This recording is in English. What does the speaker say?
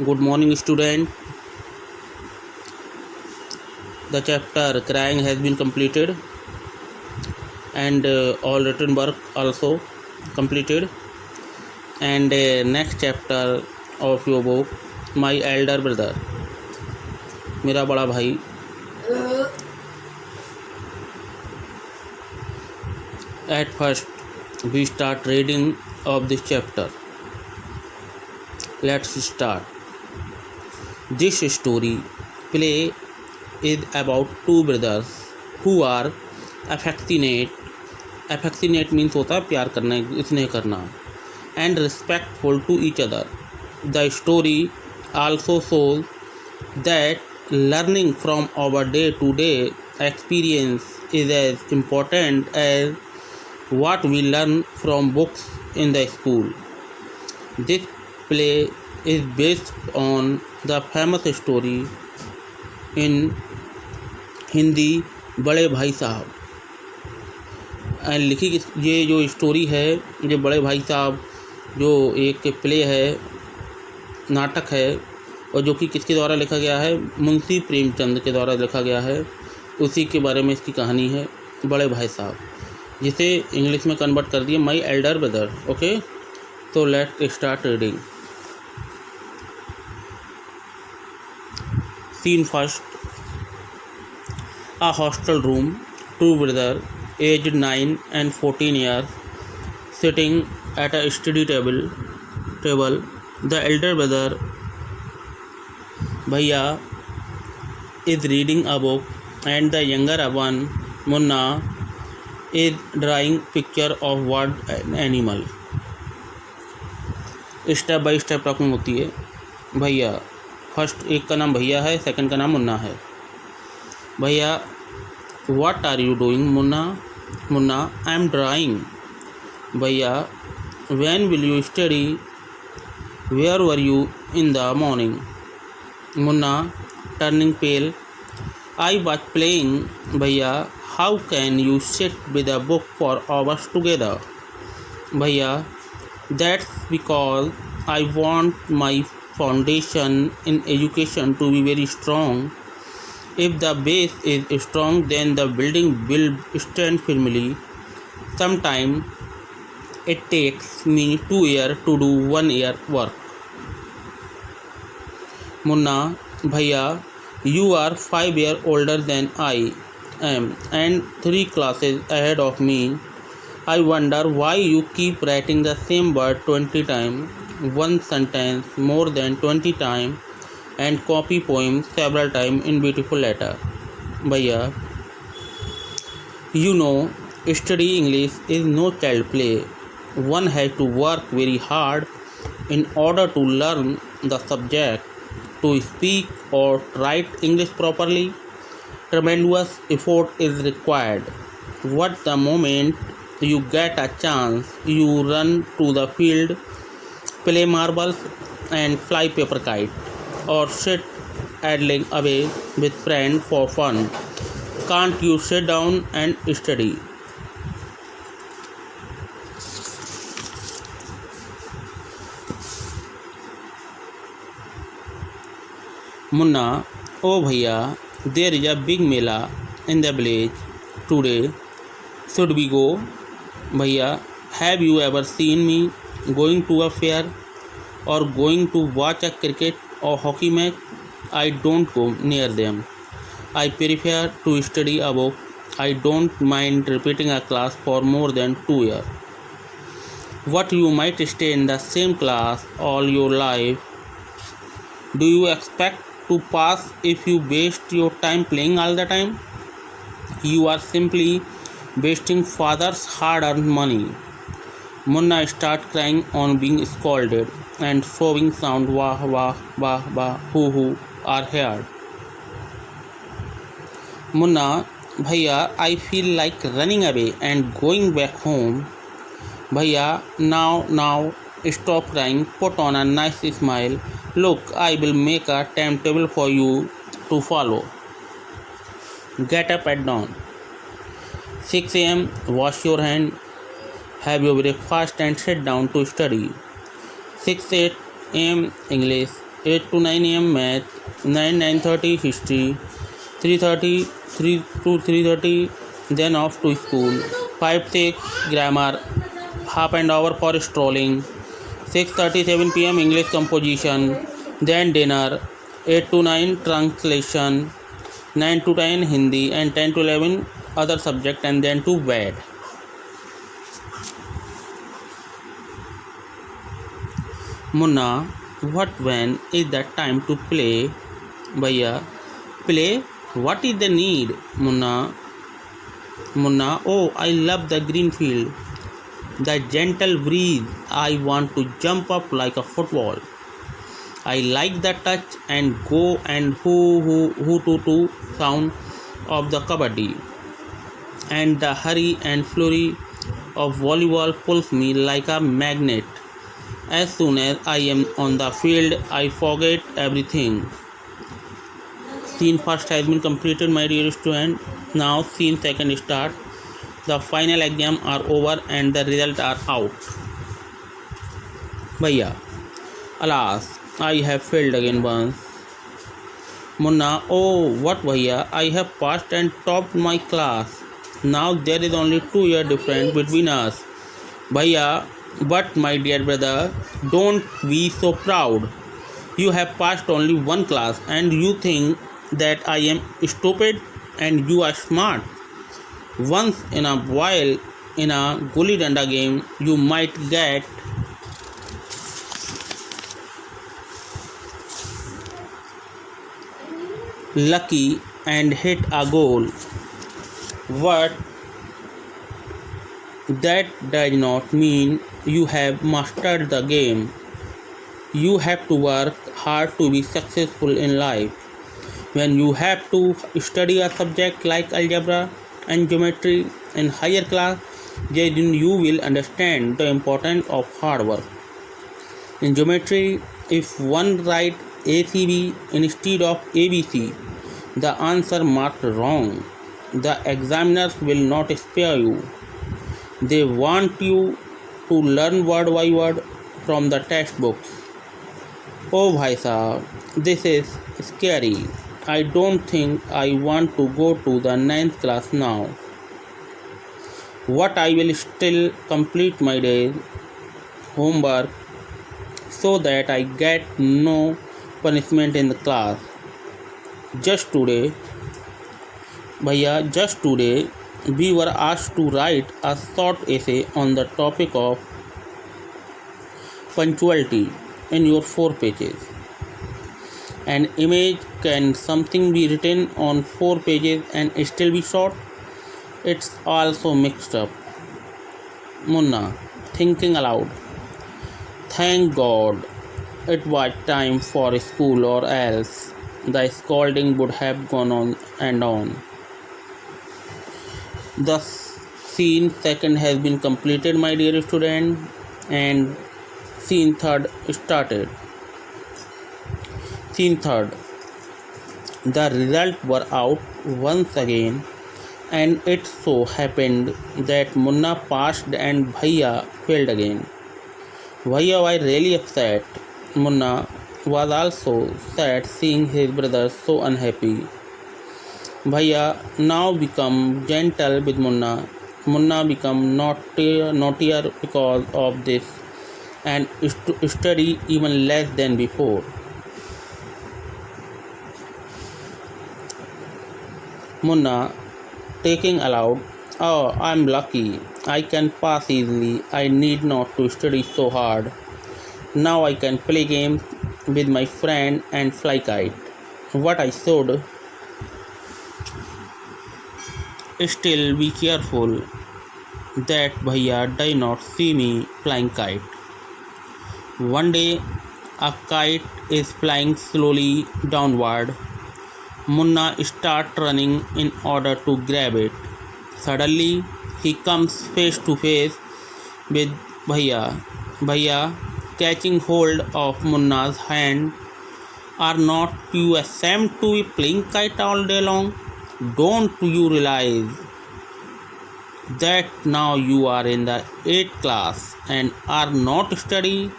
Good morning, student. The chapter crying has been completed, and all written work also completed. And next chapter of your book, my elder brother, मेरा बड़ा भाई. At first, we start reading of this chapter. Let's start. This story play is about two brothers who are affectionate. Affectionate means होता है प्यार करना, स्नेह करना, and respectful to each other. The story also shows that learning from our day-to-day experience is as important as what we learn from books in the school. This play is based on the famous story in Hindi बड़े भाई साहब. And लिखी ये जो story है, ये बड़े भाई साहब जो एक प्ले है, नाटक है, और जो कि किसके द्वारा लिखा गया है, मुंशी प्रेमचंद के द्वारा लिखा गया है. उसी के बारे में इसकी कहानी है, बड़े भाई साहब, जिसे इंग्लिश में कन्वर्ट कर दिए माई एल्डर ब्रदर. ओके, तो let start reading. Scene first. A hostel room, two brothers, aged 9 and 14 years, sitting at a study table. The elder brother, Bhaiya, is reading a book, and the younger one, Munna, is drawing picture of bird and animal. Step by step talking होती है. भैया, first एक का नाम भैया है, second का नाम मुन्ना है. भैया, what are you doing? Munna, I am drawing. भैया, when will you study? Where were you in the morning? Munna, turning pale, I was playing. भैया, how can you sit with a book for hours together? भैया, that's because I want my foundation in education to be very strong. If the base is strong, then the building will stand firmly. Sometimes it takes me 2 years to do 1 year work. Munna, Bhaiya, you are 5 years older than I am and 3 classes ahead of me. I wonder why you keep writing the same word 20 times, one sentence more than 20 times, and copy poems several times in beautiful letter. Bhaiya, you know, study English is no child play. One has to work very hard in order to learn the subject. To speak or write English properly, tremendous effort is required. What the moment you get a chance, you run to the field, play marbles and fly paper kite, or sit idling away with friends for fun. Can't you sit down and study? Munna, oh bhaiya, there is a big mela in the village today. Should we go? Bhaiya, have you ever seen me going to a fair or going to watch a cricket or hockey match? I don't go near them. I prefer to study a book. I don't mind repeating a class for more than 2 years. What, you might stay in the same class all your life? Do you expect to pass if you waste your time playing all the time? You are simply wasting father's hard-earned money. Munna start crying on being scolded, and sobbing sound wah wah wah wah hoo are heard. Munna, Bhaiya, I feel like running away and going back home. Bhaiya, now, stop crying, put on a nice smile. Look, I will make a timetable for you to follow. Get up at dawn. 6 a.m. Wash your hand, have your breakfast and sit down to study. 6 8 am English, 8 to 9 a.m. math, 9:30 history, 3:30 3 to 3:30 then off to school, 5-6 grammar, half an hour for strolling, 6:30 7 p.m. English composition, then dinner, 8 to 9 translation, 9 to 10 Hindi, and 10 to 11 other subject, and then to bed. Munna, what when is the time to play? Bhaiya, play? What is the need? Munna, oh, I love the green field, the gentle breeze. I want to jump up like a football. I like the touch and go and hoo sound of the kabaddi, and the hurry and flurry of volleyball pulls me like a magnet. As soon as I am on the field, I forget everything. Scene first has been completed, my dear student. Now scene second start. The final exam are over and the results are out. Bhaiya, alas, I have failed again once. Munna, oh, what bhaiya, I have passed and topped my class. Now there is only 2 year difference between us. Bhaiya, but my dear brother, don't be so proud. You have passed only one class and you think that I am stupid and you are smart. Once in a while in a gully danda game you might get lucky and hit a goal, but that does not mean you have mastered the game. You have to work hard to be successful in life. When you have to study a subject like algebra and geometry in higher class, then you will understand the importance of hard work. In geometry, if one writes ACB instead of ABC, the answer marked wrong. The examiners will not spare you. They want you to learn word by word from the textbooks. Oh bhai sahab, this is scary. I don't think I want to go to the 9th class now. What I will still complete my day's homework so that I get no punishment in the class. Just today, we were asked to write a short essay on the topic of punctuality in your 4 pages. An image, can something be written on 4 pages and still be short? It's also mixed up. Munna, thinking aloud. Thank God it was time for school, or else the scolding would have gone on and on. The scene second has been completed, my dear student, and scene third started. Scene third. The results were out once again, and it so happened that Munna passed and Bhaiya failed again. Bhaiya was really upset. Munna was also sad seeing his brother so unhappy. Bhaiya now become gentle with Munna. Munna become naughtier because of this and study even less than before. Munna, taking aloud, oh, I'm lucky. I can pass easily. I need not to study so hard. Now I can play games with my friend and fly kite. What I should. Still be careful that Bhaiya does not see me flying kite. One day a kite is flying slowly downward. Munna starts running in order to grab it. Suddenly he comes face to face with Bhaiya. Bhaiya, catching hold of Munna's hand, are not you ashamed to be playing kite all day long? Don't you realize that now you are in the 8th class and are not studying?